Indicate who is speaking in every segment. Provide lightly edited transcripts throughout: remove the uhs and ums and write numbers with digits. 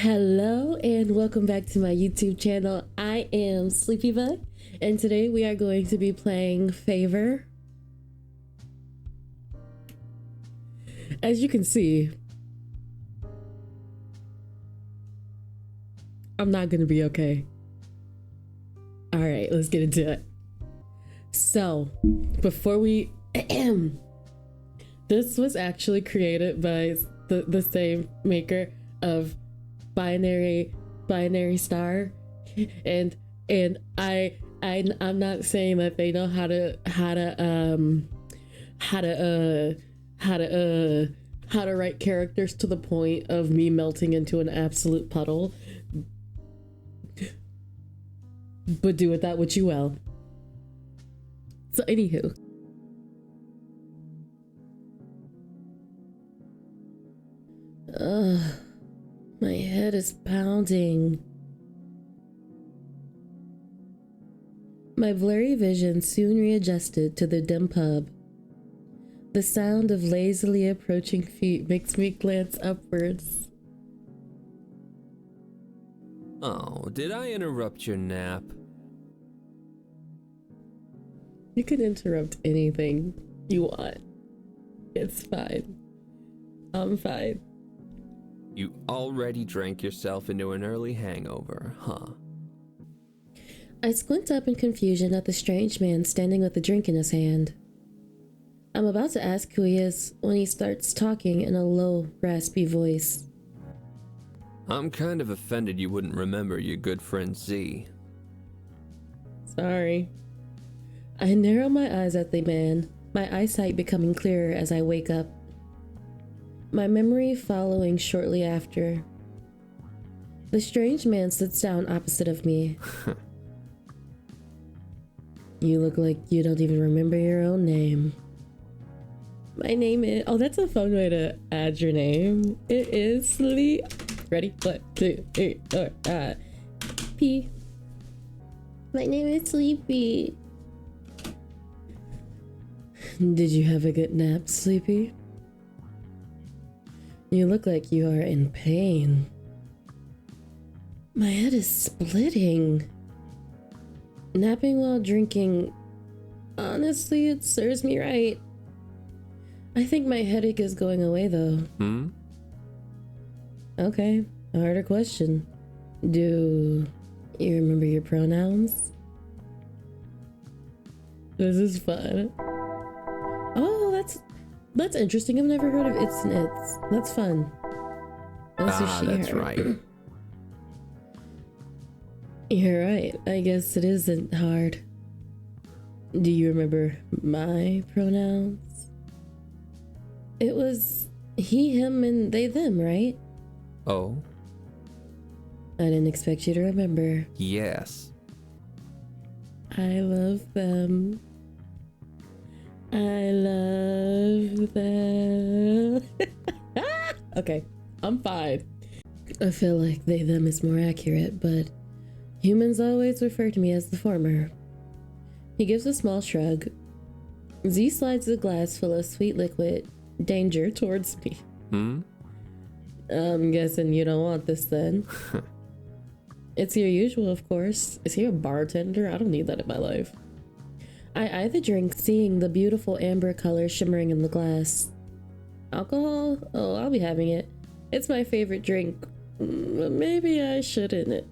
Speaker 1: Hello and welcome back to my YouTube channel. I am Sleepybug and today we are going to be playing Favor. As you can see, I'm not gonna be okay. Alright, let's get into it. So, before we this was actually created by the same maker of binary star, and I'm not saying that they know how to write characters to the point of me melting into an absolute puddle, but do with that what you will. So anywho, my head is pounding. My blurry vision soon readjusted to the dim pub. The sound of lazily approaching feet makes me glance upwards.
Speaker 2: Oh, did I interrupt your nap?
Speaker 1: You can interrupt anything you want. It's fine. I'm fine.
Speaker 2: You already drank yourself into an early hangover, huh?
Speaker 1: I squint up in confusion at the strange man standing with a drink in his hand. I'm about to ask who he is when he starts talking in a low, raspy voice.
Speaker 2: I'm kind of offended you wouldn't remember your good friend Z.
Speaker 1: Sorry. I narrow my eyes at the man, my eyesight becoming clearer as I wake up. My memory following shortly after. The strange man sits down opposite of me. You look like you don't even remember your own name. My name is... Oh, that's a fun way to add your name. It is Sleep. Ready? 1, 2, 3, 4, P. My name is Sleepy. Did you have a good nap, Sleepy? You look like you are in pain. My head is splitting. Napping while drinking, honestly, it serves me right. I think my headache is going away though. Okay, a harder question. Do you remember your pronouns? This is fun. Oh, that's interesting. I've never heard of its and its. That's fun.
Speaker 2: That's right.
Speaker 1: You're right. I guess it isn't hard. Do you remember my pronouns? It was he, him, and they, them, right?
Speaker 2: Oh?
Speaker 1: I didn't expect you to remember.
Speaker 2: Yes.
Speaker 1: I love them. I love them. Okay, I'm fine. I feel like they, them is more accurate, but humans always refer to me as the former. He gives a small shrug. Z slides a glass full of sweet liquid danger towards me. I'm guessing you don't want this then. It's your usual, of course. Is he a bartender? I don't need that in my life. I eye the drink, seeing the beautiful amber color shimmering in the glass. Alcohol? Oh, I'll be having it. It's my favorite drink. Maybe I shouldn't.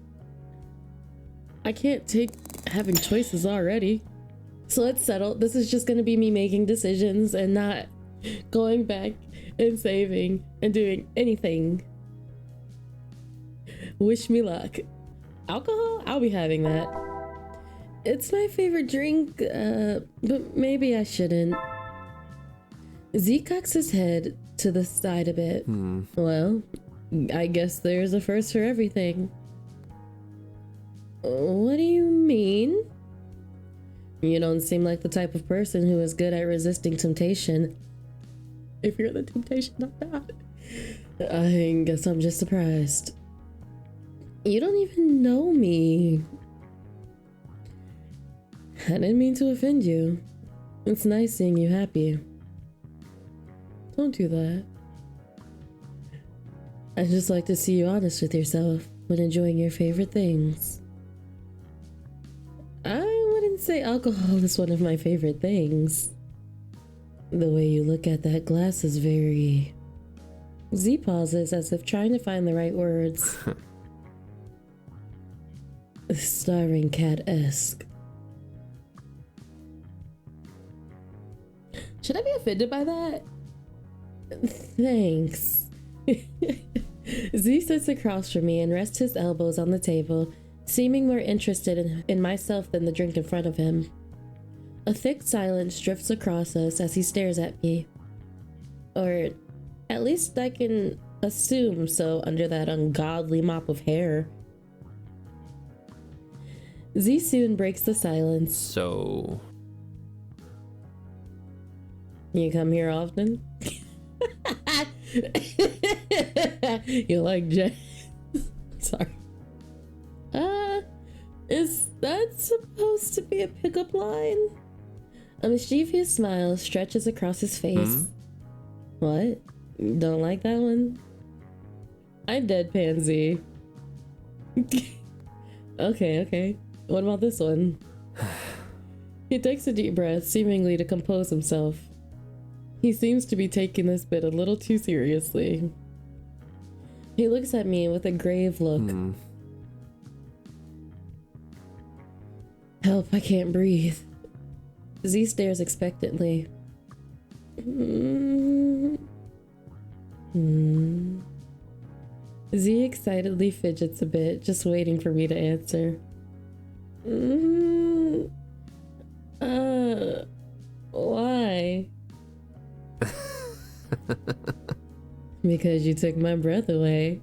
Speaker 1: I can't take having choices already. So let's settle. This is just gonna be me making decisions and not going back and saving and doing anything. Wish me luck. Alcohol? I'll be having that. It's my favorite drink, but maybe I shouldn't. Z cocks his head to the side a bit. Well, I guess there's a first for everything. What do you mean? You don't seem like the type of person who is good at resisting temptation. If you're the temptation, not that. I guess I'm just surprised. You don't even know me. I didn't mean to offend you. It's nice seeing you happy. Don't do that. I just like to see you honest with yourself when enjoying your favorite things. I wouldn't say alcohol is one of my favorite things. The way you look at that glass is very... Z pauses as if trying to find the right words. Starring cat-esque. Should I be offended by that? Thanks. Z sits across from me and rests his elbows on the table, seeming more interested in myself than the drink in front of him. A thick silence drifts across us as he stares at me. Or at least I can assume so under that ungodly mop of hair. Z soon breaks the silence.
Speaker 2: So...
Speaker 1: You come here often? You like Jay? Sorry. Is that supposed to be a pickup line? A mischievous smile stretches across his face. What? Don't like that one? I deadpan Z. Okay. What about this one? He takes a deep breath, seemingly to compose himself. He seems to be taking this bit a little too seriously. He looks at me with a grave look. Help, I can't breathe. Z stares expectantly. Z excitedly fidgets a bit, just waiting for me to answer. Why? Because you took my breath away.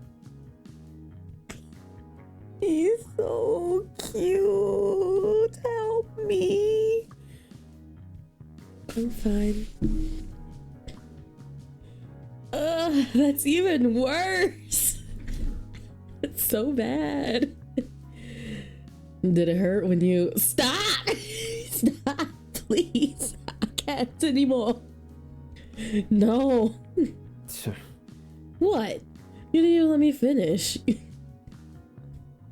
Speaker 1: He's so cute. Help me. I'm fine. That's even worse. It's so bad. Did it hurt when you... Stop! Stop, please. I can't anymore. No. What? You didn't even let me finish.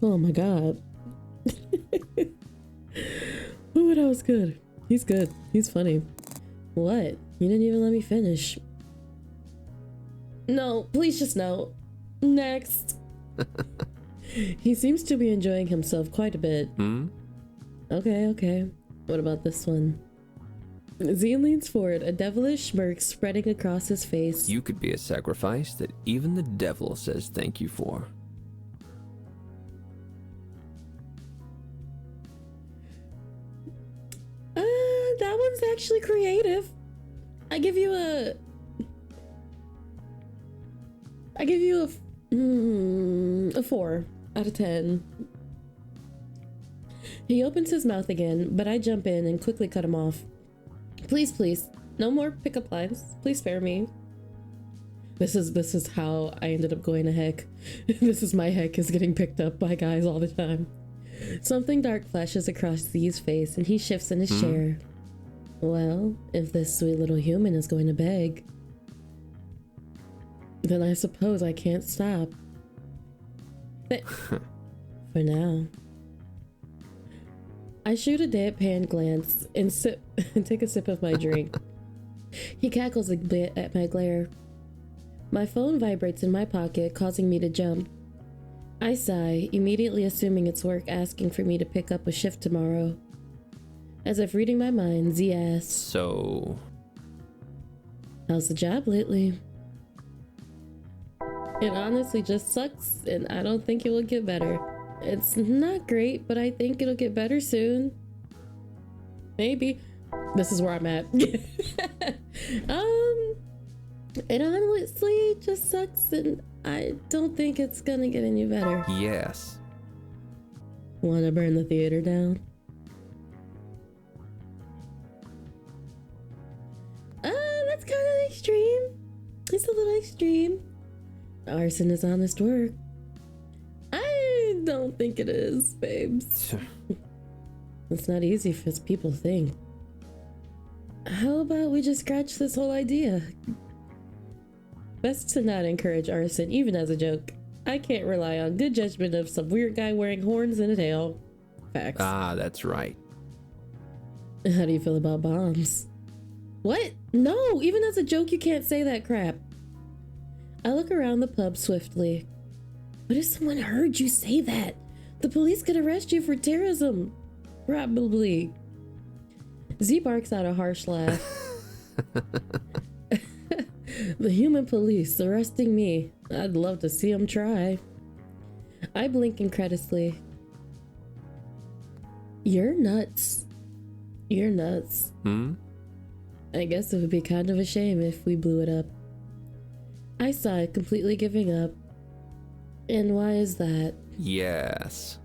Speaker 1: Oh my god. Ooh, that was good. He's good. He's funny. What? You didn't even let me finish. No, please just no. Next. He seems to be enjoying himself quite a bit. Okay. What about this one? Z leans forward, a devilish smirk spreading across his face.
Speaker 2: You could be a sacrifice that even the devil says thank you for.
Speaker 1: That one's actually creative. I give you a 4 out of 10. He opens his mouth again, but I jump in and quickly cut him off. Please, no more pickup lines. Please spare me. This is how I ended up going to heck. This is my heck is getting picked up by guys all the time. Something dark flashes across Z's face and he shifts in his chair. Well, if this sweet little human is going to beg, then I suppose I can't stop. For now. I shoot a deadpan glance and take a sip of my drink. He cackles a bit at my glare. My phone vibrates in my pocket, causing me to jump. I sigh, immediately assuming it's work asking for me to pick up a shift tomorrow. As if reading my mind, Z asks,
Speaker 2: So...
Speaker 1: how's the job lately? It honestly just sucks, and I don't think it will get better. It's not great, but I think it'll get better soon. Maybe. This is where I'm at. It honestly just sucks, and I don't think it's gonna get any better.
Speaker 2: Yes.
Speaker 1: Wanna burn the theater down? That's kind of extreme. It's a little extreme. Arson is honest work. I don't think it is, babes. It's not easy as people think. How about we just scratch this whole idea? best to not encourage arson, even as a joke. I can't rely on good judgment of some weird guy wearing horns and a tail. Facts.
Speaker 2: Ah, that's right.
Speaker 1: How do you feel about bombs? What? No, even as a joke, you can't say that crap. I look around the pub swiftly. What if someone heard you say that? The police could arrest you for terrorism. Probably. Z barks out a harsh laugh. The human police arresting me. I'd love to see them try. I blink incredulously. You're nuts. You're nuts. I guess it would be kind of a shame if we blew it up. I sighed, completely giving up. And why is that?
Speaker 2: Yes.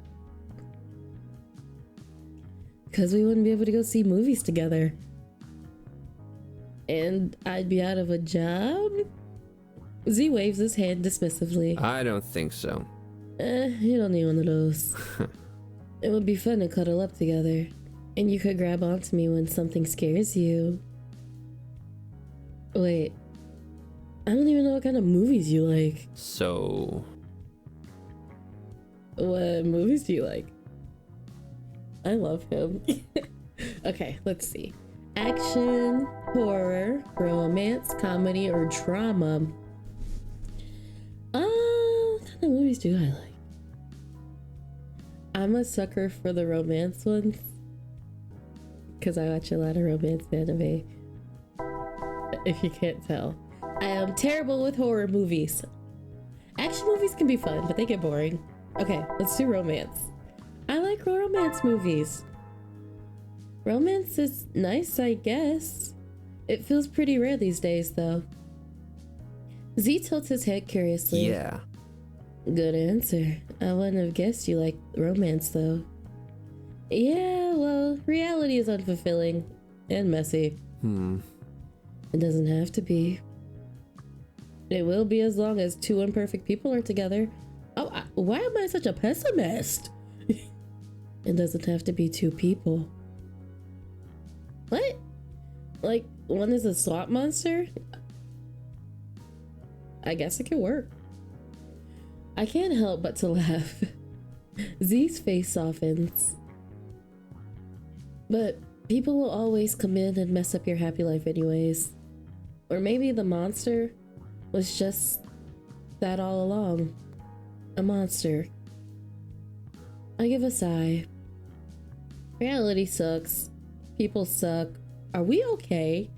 Speaker 1: Because we wouldn't be able to go see movies together. And I'd be out of a job? Z waves his hand dismissively.
Speaker 2: I don't think so.
Speaker 1: You don't need one of those. It would be fun to cuddle up together. And you could grab onto me when something scares you. Wait. I don't even know what kind of movies you like.
Speaker 2: So...
Speaker 1: What movies do you like? I love him. Okay, let's see. Action, horror, romance, comedy, or drama. What kind of movies do I like? I'm a sucker for the romance ones. Because I watch a lot of romance anime. If you can't tell. I am terrible with horror movies. Action movies can be fun, but they get boring. Okay, let's do romance. I like romance movies. Romance is nice, I guess. It feels pretty rare these days, though. Z tilts his head curiously.
Speaker 2: Yeah.
Speaker 1: Good answer. I wouldn't have guessed you like romance, though. Yeah, well, reality is unfulfilling and messy. It doesn't have to be. It will be as long as two imperfect people are together. Oh, why am I such a pessimist? It doesn't have to be two people. What? Like, one is a swamp monster? I guess it could work. I can't help but to laugh. Z's face softens. But people will always come in and mess up your happy life anyways. Or maybe the monster was just that all along. A monster. I give a sigh. Reality sucks. People suck. Are we okay?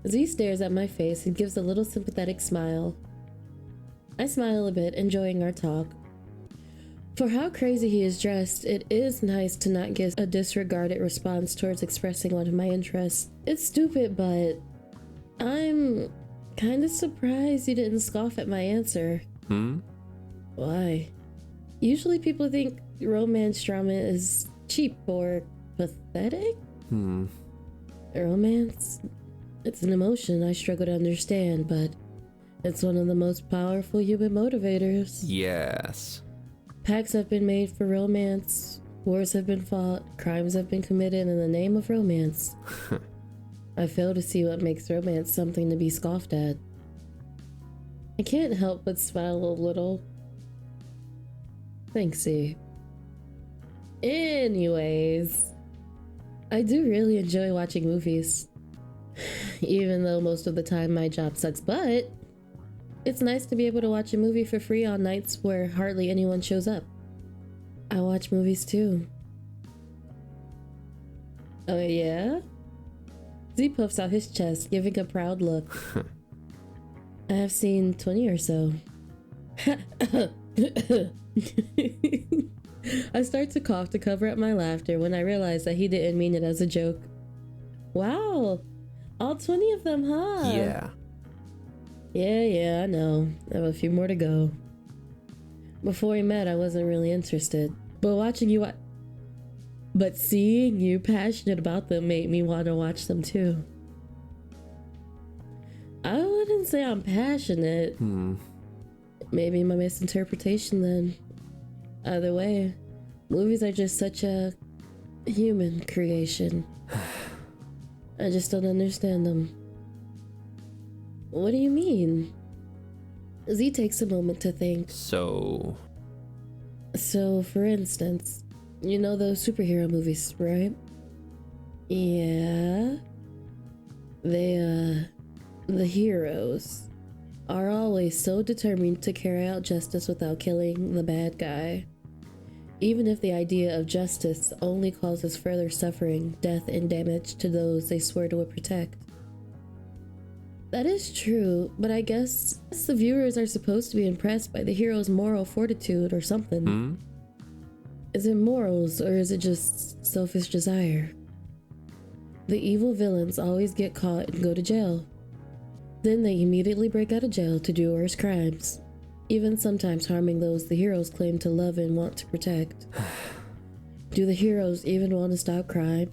Speaker 1: Z stares at my face and gives a little sympathetic smile. I smile a bit, enjoying our talk. For how crazy he is dressed, it is nice to not give a disregarded response towards expressing one of my interests. It's stupid, but I'm kind of surprised you didn't scoff at my answer. Why? Usually people think romance drama is cheap or pathetic. Romance? It's an emotion I struggle to understand, but it's one of the most powerful human motivators.
Speaker 2: Yes.
Speaker 1: Pacts have been made for romance, wars have been fought, crimes have been committed in the name of romance. I fail to see what makes romance something to be scoffed at. I can't help but smile a little. Thanks, Z. Anyways, I do really enjoy watching movies. Even though most of the time my job sucks, but it's nice to be able to watch a movie for free on nights where hardly anyone shows up. I watch movies too. Oh yeah? Z puffs out his chest, giving a proud look. I have seen 20 or so. I start to cough to cover up my laughter when I realize that he didn't mean it as a joke. Wow, all 20 of them, huh?
Speaker 2: Yeah.
Speaker 1: Yeah, I know. I have a few more to go. Before we met, I wasn't really interested. But seeing you passionate about them made me want to watch them too. I wouldn't say I'm passionate. Maybe my misinterpretation then. Either way, movies are just such a human creation. I just don't understand them. What do you mean? Z takes a moment to think.
Speaker 2: So,
Speaker 1: For instance, you know those superhero movies, right? Yeah. The heroes are always so determined to carry out justice without killing the bad guy. Even if the idea of justice only causes further suffering, death, and damage to those they swear to protect. That is true, but I guess the viewers are supposed to be impressed by the hero's moral fortitude or something. Is it morals or is it just selfish desire? The evil villains always get caught and go to jail. Then they immediately break out of jail to do worse crimes, even sometimes harming those the heroes claim to love and want to protect. Do the heroes even want to stop crime?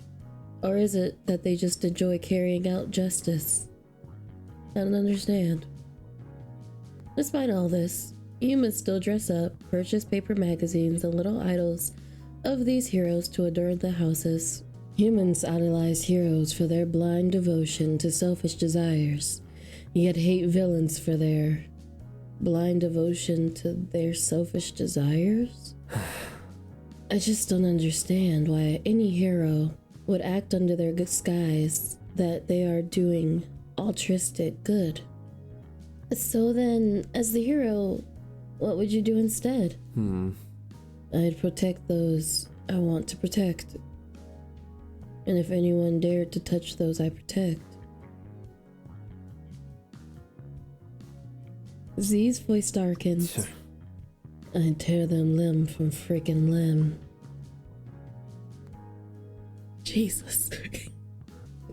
Speaker 1: Or is it that they just enjoy carrying out justice? I don't understand. Despite all this, humans still dress up, purchase paper magazines and little idols of these heroes to adorn their houses. Humans idolize heroes for their blind devotion to selfish desires, yet hate villains for their blind devotion to their selfish desires? I just don't understand why any hero would act under their disguise that they are doing altruistic good. So then, as the hero, what would you do instead? I'd protect those I want to protect. And if anyone dared to touch those I protect. Z's voice darkens. I'd tear them limb from freaking limb. Jesus.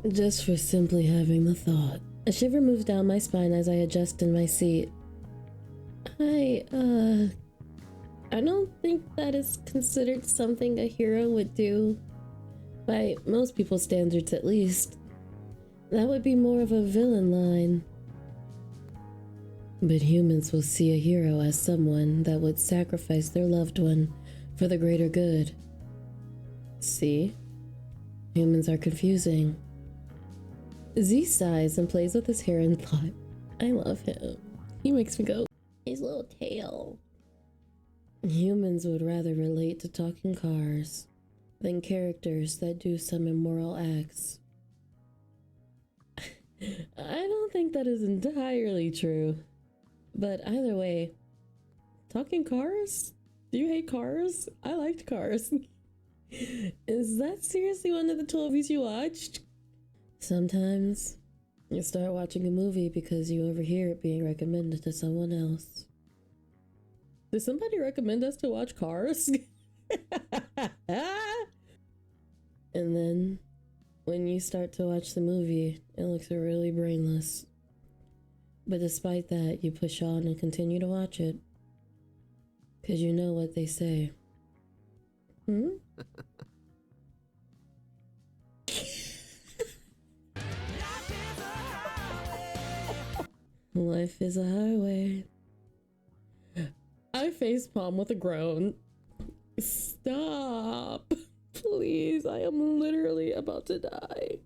Speaker 1: Just for simply having the thought. A shiver moves down my spine as I adjust in my seat. I don't think that is considered something a hero would do. By most people's standards, at least. That would be more of a villain line. But humans will see a hero as someone that would sacrifice their loved one for the greater good. See? Humans are confusing. Z sighs and plays with his hair and thought, I love him. He makes me go, his little tail. Humans would rather relate to talking cars than characters that do some immoral acts. I don't think that is entirely true. But either way, talking cars? Do you hate cars? I liked Cars. Is that seriously one of the 12 movies you watched? Sometimes you start watching a movie because you overhear it being recommended to someone else. Did somebody recommend us to watch Cars? And then, when you start to watch the movie, it looks really brainless. But despite that, you push on and continue to watch it. Because you know what they say. Life is a highway. I facepalm with a groan. Stop. Please, I am literally about to die.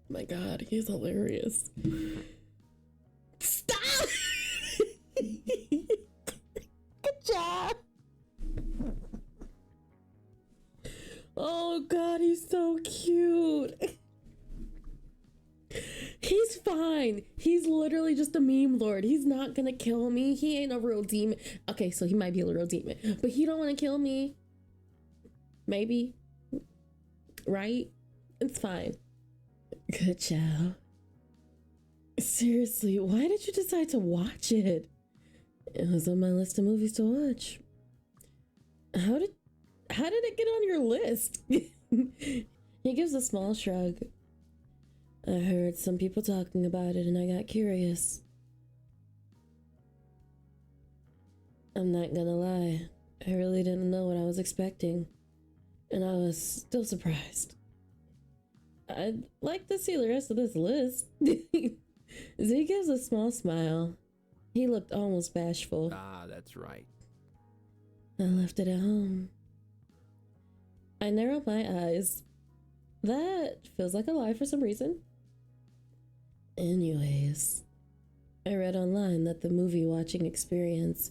Speaker 1: My God, he's hilarious. Stop! Good job. Oh God, he's so cute. He's fine. He's literally just a meme lord. He's not gonna kill me. He ain't a real demon. Okay, so he might be a real demon, but he don't want to kill me. Maybe. Right? It's fine. KeR-cHOw. Seriously, why did you decide to watch it? It was on my list of movies to watch. How did it get on your list? He gives a small shrug. I heard some people talking about it and I got curious. I'm not gonna lie, I really didn't know what I was expecting, and I was still surprised. I'd like to see the rest of this list. Z gives a small smile. He looked almost bashful.
Speaker 2: Ah, that's right.
Speaker 1: I left it at home. I narrowed my eyes. That feels like a lie for some reason. Anyways, I read online that the movie watching experience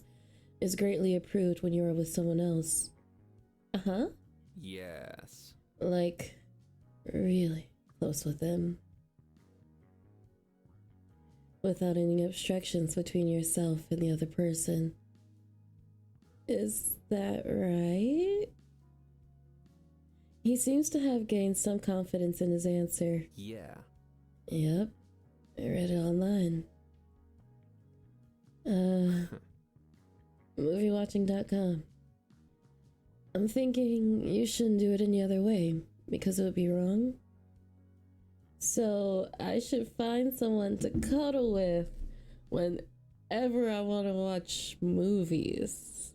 Speaker 1: is greatly approved when you are with someone else. Uh-huh.
Speaker 2: Yes.
Speaker 1: Like, really close with them. Without any obstructions between yourself and the other person. Is that right? He seems to have gained some confidence in his answer.
Speaker 2: Yeah.
Speaker 1: Yep. I read it online. Moviewatching.com. I'm thinking you shouldn't do it any other way because it would be wrong. So I should find someone to cuddle with whenever I want to watch movies.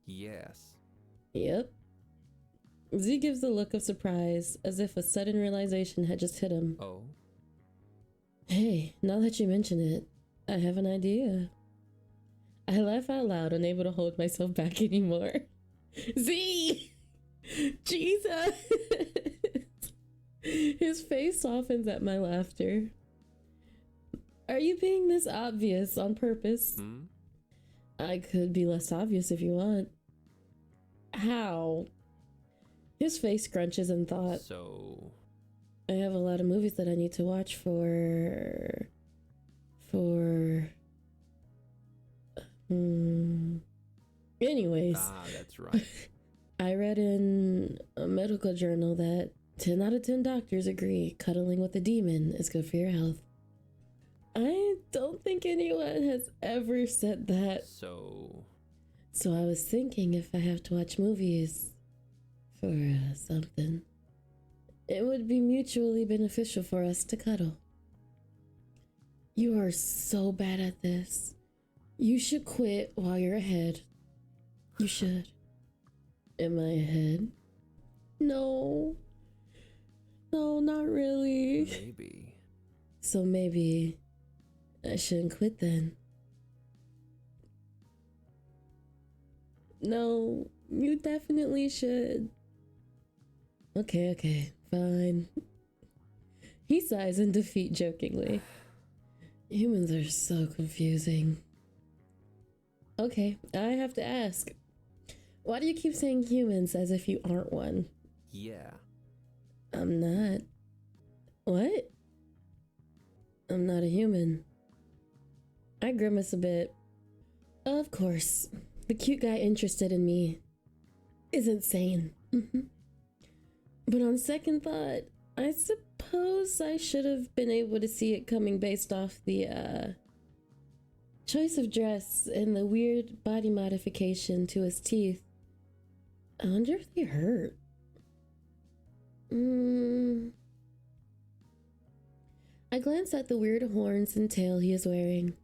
Speaker 2: Yes.
Speaker 1: Yep. Z gives a look of surprise, as if a sudden realization had just hit him.
Speaker 2: Oh?
Speaker 1: Hey, now that you mention it, I have an idea. I laugh out loud, unable to hold myself back anymore. Z! Jesus! His face softens at my laughter. Are you being this obvious on purpose?
Speaker 2: Hmm?
Speaker 1: I could be less obvious if you want. How? His face scrunches in thought.
Speaker 2: So...
Speaker 1: I have a lot of movies that I need to watch for... Anyways.
Speaker 2: Ah, that's right.
Speaker 1: I read in a medical journal that 10 out of 10 doctors agree cuddling with a demon is good for your health. I don't think anyone has ever said that.
Speaker 2: So
Speaker 1: I was thinking if I have to watch movies for something, it would be mutually beneficial for us to cuddle. You are so bad at this. You should quit while you're ahead. You should. Am I ahead? No. No, not really.
Speaker 2: maybe.
Speaker 1: So maybe I shouldn't quit then. No, you definitely should. Okay, fine. He sighs in defeat jokingly. Humans are so confusing. Okay, I have to ask. Why do you keep saying humans as if you aren't one?
Speaker 2: Yeah.
Speaker 1: I'm not. What? I'm not a human. I grimace a bit. Of course, the cute guy interested in me is insane. But on second thought, I suppose I should have been able to see it coming based off the choice of dress and the weird body modification to his teeth. I wonder if they hurt. I glance at the weird horns and tail he is wearing.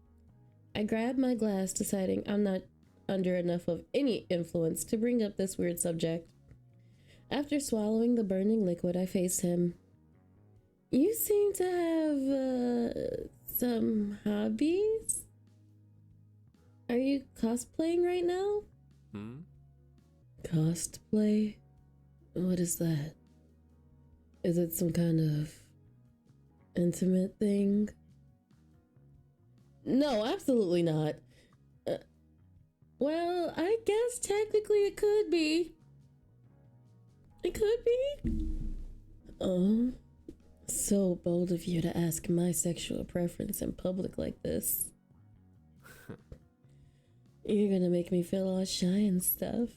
Speaker 1: I grab my glass, deciding I'm not under enough of any influence to bring up this weird subject. After swallowing the burning liquid, I face him. You seem to have some hobbies? Are you cosplaying right now? Cosplay? What is that? Is it some kind of intimate thing? No, absolutely not. Well, I guess technically it could be. It could be. Oh, so bold of you to ask my sexual preference in public like this. You're gonna make me feel all shy and stuff.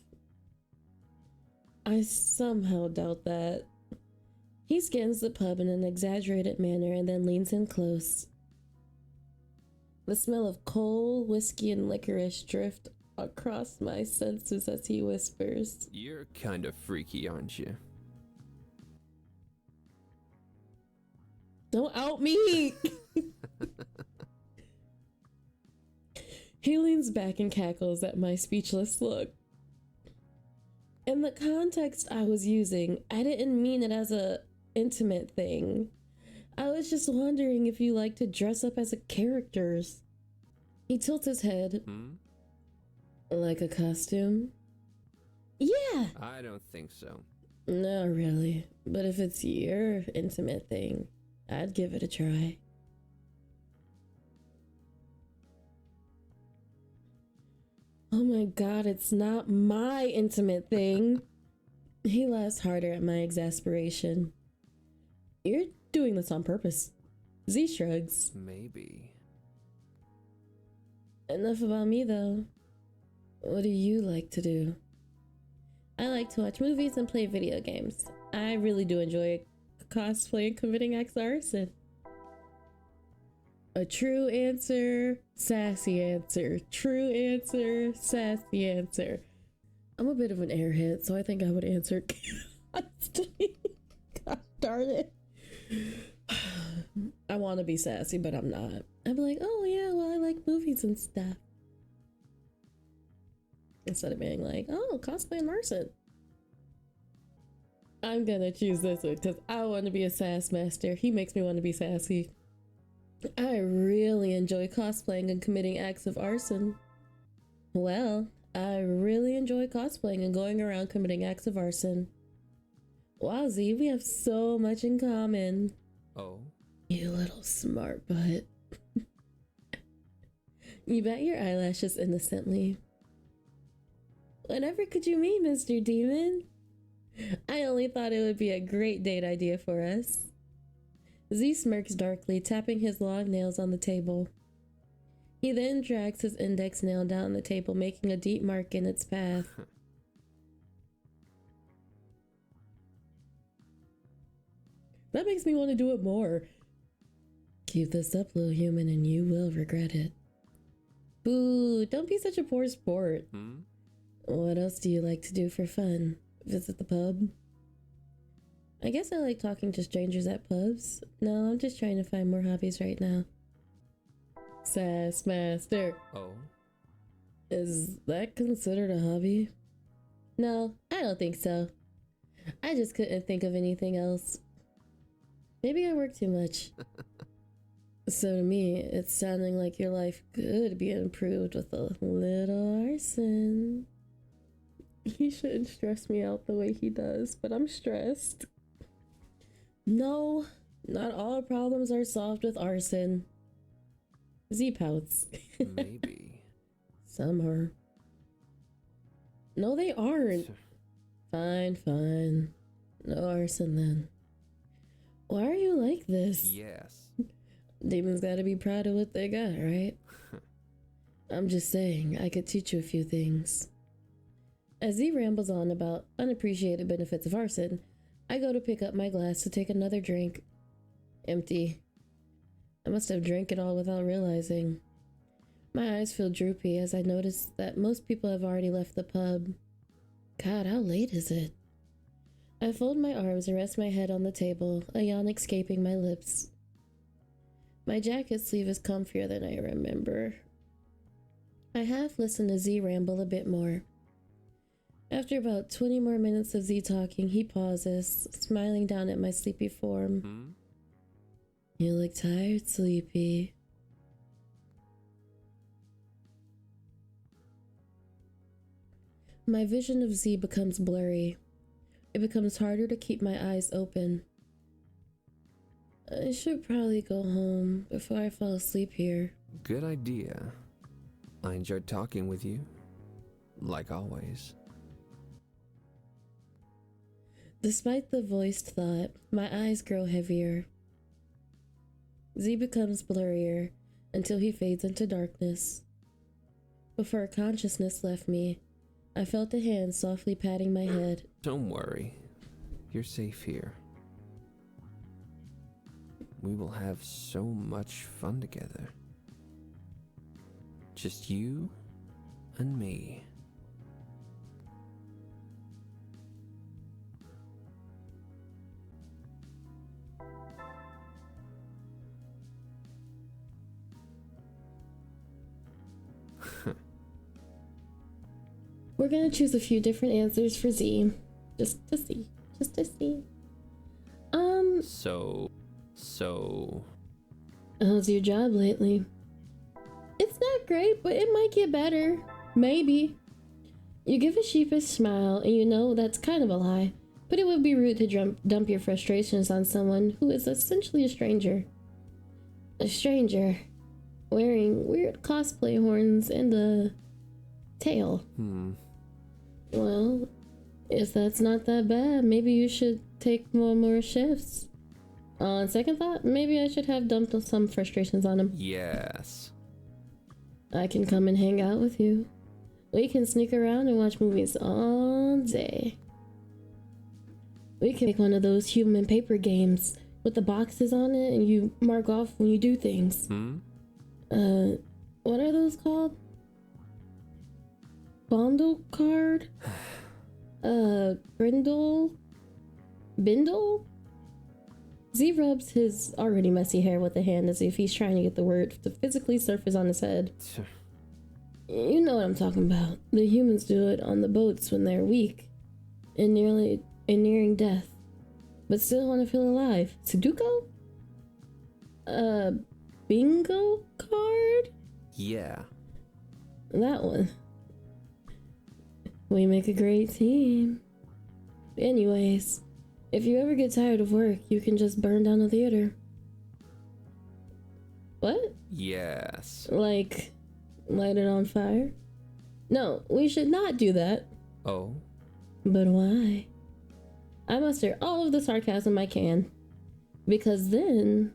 Speaker 1: I somehow doubt that. He scans the pub in an exaggerated manner and then leans in close. The smell of coal, whiskey, and licorice drift across my senses as he whispers.
Speaker 2: You're kind of freaky, aren't you?
Speaker 1: Don't out me! He leans back and cackles at my speechless look. In the context I was using, I didn't mean it as a intimate thing. I was just wondering if you like to dress up as a characters. He tilts his head. Like a costume? Yeah!
Speaker 2: I don't think so.
Speaker 1: No, really. But if it's your intimate thing, I'd give it a try. Oh my god, it's not my intimate thing. He laughs harder at my exasperation. You're doing this on purpose. Z shrugs.
Speaker 2: Maybe.
Speaker 1: Enough about me, though. What do you like to do? I like to watch movies and play video games. I really do enjoy cosplay and committing acts of arson. A true answer, sassy answer. True answer, sassy answer. I'm a bit of an airhead, so I think I would answer constantly. God darn it. I want to be sassy, but I'm not. I'd be like, oh yeah, well, I like movies and stuff. Instead of being like, oh, cosplay and arson. I'm gonna choose this one because I want to be a sass master. He makes me want to be sassy. I really enjoy cosplaying and committing acts of arson. Well, I really enjoy cosplaying and going around committing acts of arson. Wow, Z, we have so much in common.
Speaker 2: Oh?
Speaker 1: You little smart butt. You bat your eyelashes innocently. Whatever could you mean, Mr. Demon? I only thought it would be a great date idea for us. Z smirks darkly, tapping his long nails on the table. He then drags his index nail down the table, making a deep mark in its path. That makes me want to do it more. Keep this up, little human, and you will regret it. Boo, don't be such a poor sport. What else do you like to do for fun? Visit the pub? I guess I like talking to strangers at pubs. No, I'm just trying to find more hobbies right now. Sass master.
Speaker 2: Oh?
Speaker 1: Is that considered a hobby? No, I don't think so. I just couldn't think of anything else. Maybe I work too much. So to me, it's sounding like your life could be improved with a little arson. He shouldn't stress me out the way he does, but I'm stressed. No, not all problems are solved with arson. Z pouts.
Speaker 2: Maybe.
Speaker 1: Some are. No, they aren't. Fine, fine. No arson then. Why are you like this?
Speaker 2: Yes.
Speaker 1: Demons gotta be proud of what they got, right? I'm just saying, I could teach you a few things. As Z rambles on about unappreciated benefits of arson, I go to pick up my glass to take another drink. Empty. I must have drank it all without realizing. My eyes feel droopy as I notice that most people have already left the pub. God, how late is it? I fold my arms and rest my head on the table, a yawn escaping my lips. My jacket sleeve is comfier than I remember. I half listen to Z ramble a bit more. After about 20 more minutes of Z talking, he pauses, smiling down at my sleepy form. You look tired, sleepy. My vision of Z becomes blurry. It becomes harder to keep my eyes open. I should probably go home before I fall asleep here.
Speaker 2: Good idea. I enjoyed talking with you, like always.
Speaker 1: Despite the voiced thought, my eyes grow heavier. Z becomes blurrier until he fades into darkness. Before consciousness left me, I felt a hand softly patting my head.
Speaker 2: Don't worry. You're safe here. We will have so much fun together. Just you and me.
Speaker 1: We're gonna choose a few different answers for Z. Just to see.
Speaker 2: So...
Speaker 1: How's your job lately? It's not great, but it might get better. Maybe. You give a sheepish smile, and you know that's kind of a lie, but it would be rude to dump your frustrations on someone who is essentially a stranger. A stranger wearing weird cosplay horns and a tail. Well, if that's not that bad, maybe you should take more shifts. On second thought, maybe I should have dumped some frustrations on him.
Speaker 2: Yes.
Speaker 1: I can come and hang out with you. We can sneak around and watch movies all day. We can make one of those human paper games with the boxes on it and you mark off when you do things. What are those called? Bondle card? Bindle? Z rubs his already messy hair with a hand as if he's trying to get the word to physically surface on his head. You know what I'm talking about. The humans do it on the boats when they're weak and nearing death, but still want to feel alive. Sudoku? Bingo card?
Speaker 2: Yeah.
Speaker 1: That one. We make a great team. Anyways, if you ever get tired of work, you can just burn down the theater. What?
Speaker 2: Yes.
Speaker 1: Like, light it on fire? No, we should not do that.
Speaker 2: Oh?
Speaker 1: But why? I muster all of the sarcasm I can. Because then,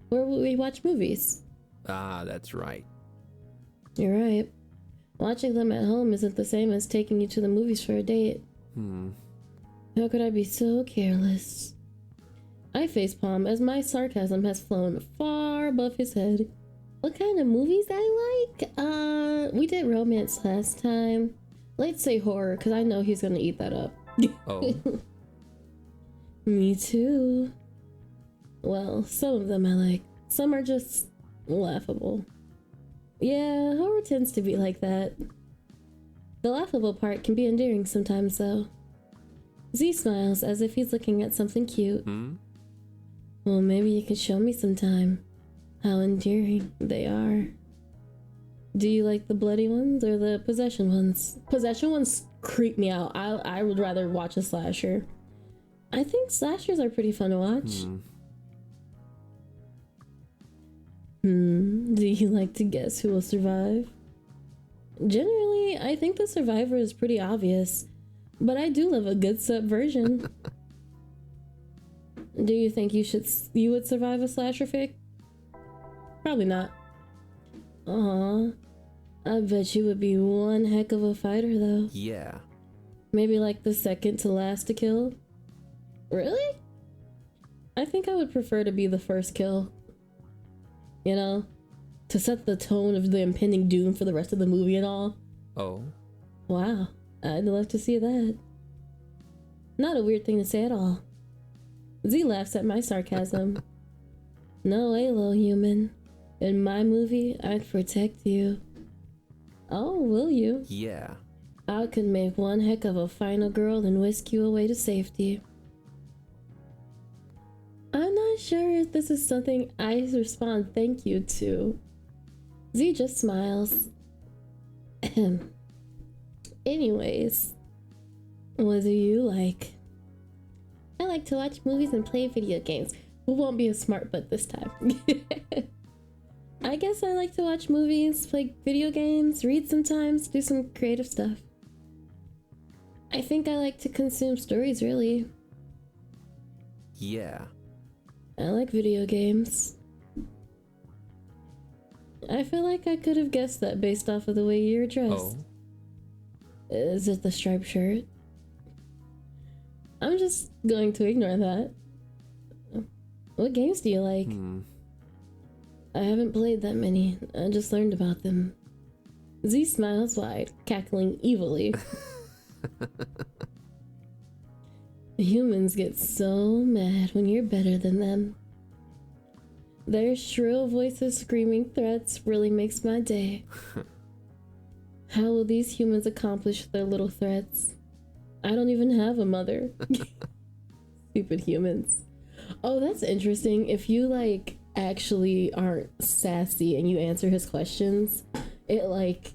Speaker 1: where will we watch movies?
Speaker 2: Ah, that's right.
Speaker 1: You're right. Watching them at home isn't the same as taking you to the movies for a date. How could I be so careless? I facepalm as my sarcasm has flown far above his head. What kind of movies I like? We did romance last time. Let's say horror, because I know he's gonna eat that up.
Speaker 2: Oh.
Speaker 1: Me too. Well, some of them I like. Some are just laughable. Yeah, horror tends to be like that. The laughable part can be endearing sometimes, though. Z smiles as if he's looking at something cute. Well, maybe you could show me sometime how endearing they are. Do you like the bloody ones or the possession ones? Possession ones creep me out. I would rather watch a slasher. I think slashers are pretty fun to watch. Do you like to guess who will survive? Generally, I think the survivor is pretty obvious, but I do love a good subversion. Do you think you would survive a slasher fic? Probably not. Aw, I bet you would be one heck of a fighter though.
Speaker 2: Yeah.
Speaker 1: Maybe like the second to last to kill? Really? I think I would prefer to be the first kill. You know? To set the tone of the impending doom for the rest of the movie and all.
Speaker 2: Oh.
Speaker 1: Wow, I'd love to see that. Not a weird thing to say at all. Z laughs at my sarcasm. No way, little human. In my movie, I'd protect you. Oh, will you?
Speaker 2: Yeah.
Speaker 1: I could make one heck of a final girl and whisk you away to safety. I'm not sure if this is something I respond thank you to. Z just smiles. Anyways, what do you like? I like to watch movies and play video games. We won't be a smart butt this time. I guess I like to watch movies, play video games, read sometimes, do some creative stuff. I think I like to consume stories, really.
Speaker 2: Yeah.
Speaker 1: I like video games. I feel like I could have guessed that based off of the way you're dressed.
Speaker 2: Oh.
Speaker 1: Is it the striped shirt? I'm just going to ignore that. What games do you like? I haven't played that many. I just learned about them. Z smiles wide, cackling evilly. Humans get so mad when you're better than them. Their shrill voices screaming threats really makes my day. How will these humans accomplish their little threats? I don't even have a mother. Stupid humans. Oh, that's interesting. If you like actually aren't sassy and you answer his questions, it like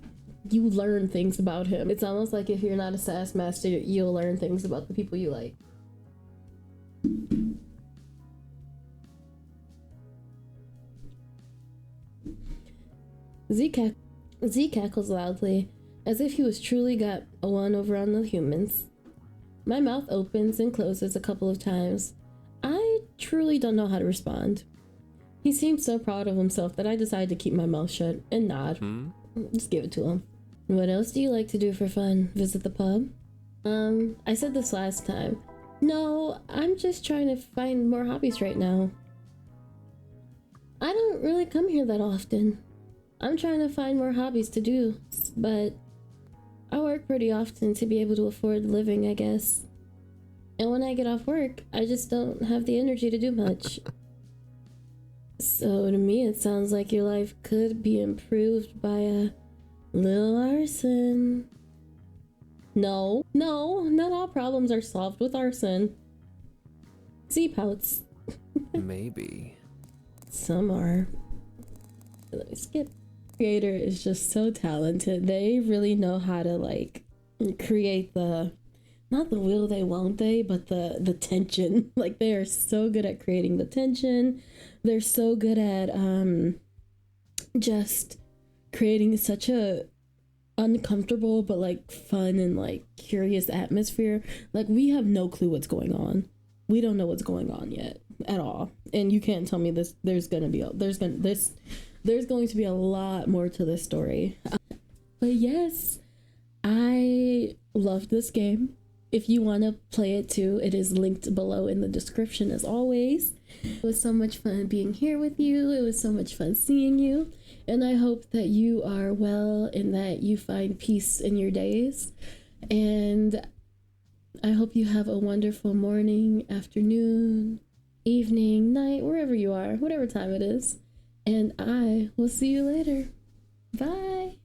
Speaker 1: you learn things about him. It's almost like if you're not a sass master, you'll learn things about the people you like. Z cackles loudly, as if he was truly got a one over on the humans. My mouth opens and closes a couple of times. I truly don't know how to respond. He seemed so proud of himself that I decided to keep my mouth shut and nod. Just give it to him. What else do you like to do for fun? Visit the pub? I said this last time. No, I'm just trying to find more hobbies right now. I don't really come here that often. I'm trying to find more hobbies to do, but I work pretty often to be able to afford living, I guess. And when I get off work, I just don't have the energy to do much. So to me, it sounds like your life could be improved by a little arson. No, not all problems are solved with arson. Z pouts.
Speaker 2: Maybe.
Speaker 1: Some are. Let me skip. Creator is just so talented. They really know how to like create the, not the will they won't they, but the tension. Like they are so good at creating the tension. They're so good at just creating such a uncomfortable but like fun and like curious atmosphere. Like we have no clue what's going on. We don't know what's going on yet at all. And you can't tell me this there's going to be a lot more to this story. But yes, I loved this game. If you want to play it too, it is linked below in the description as always. It was so much fun being here with you. It was so much fun seeing you. And I hope that you are well and that you find peace in your days. And I hope you have a wonderful morning, afternoon, evening, night, wherever you are, whatever time it is. And I will see you later. Bye.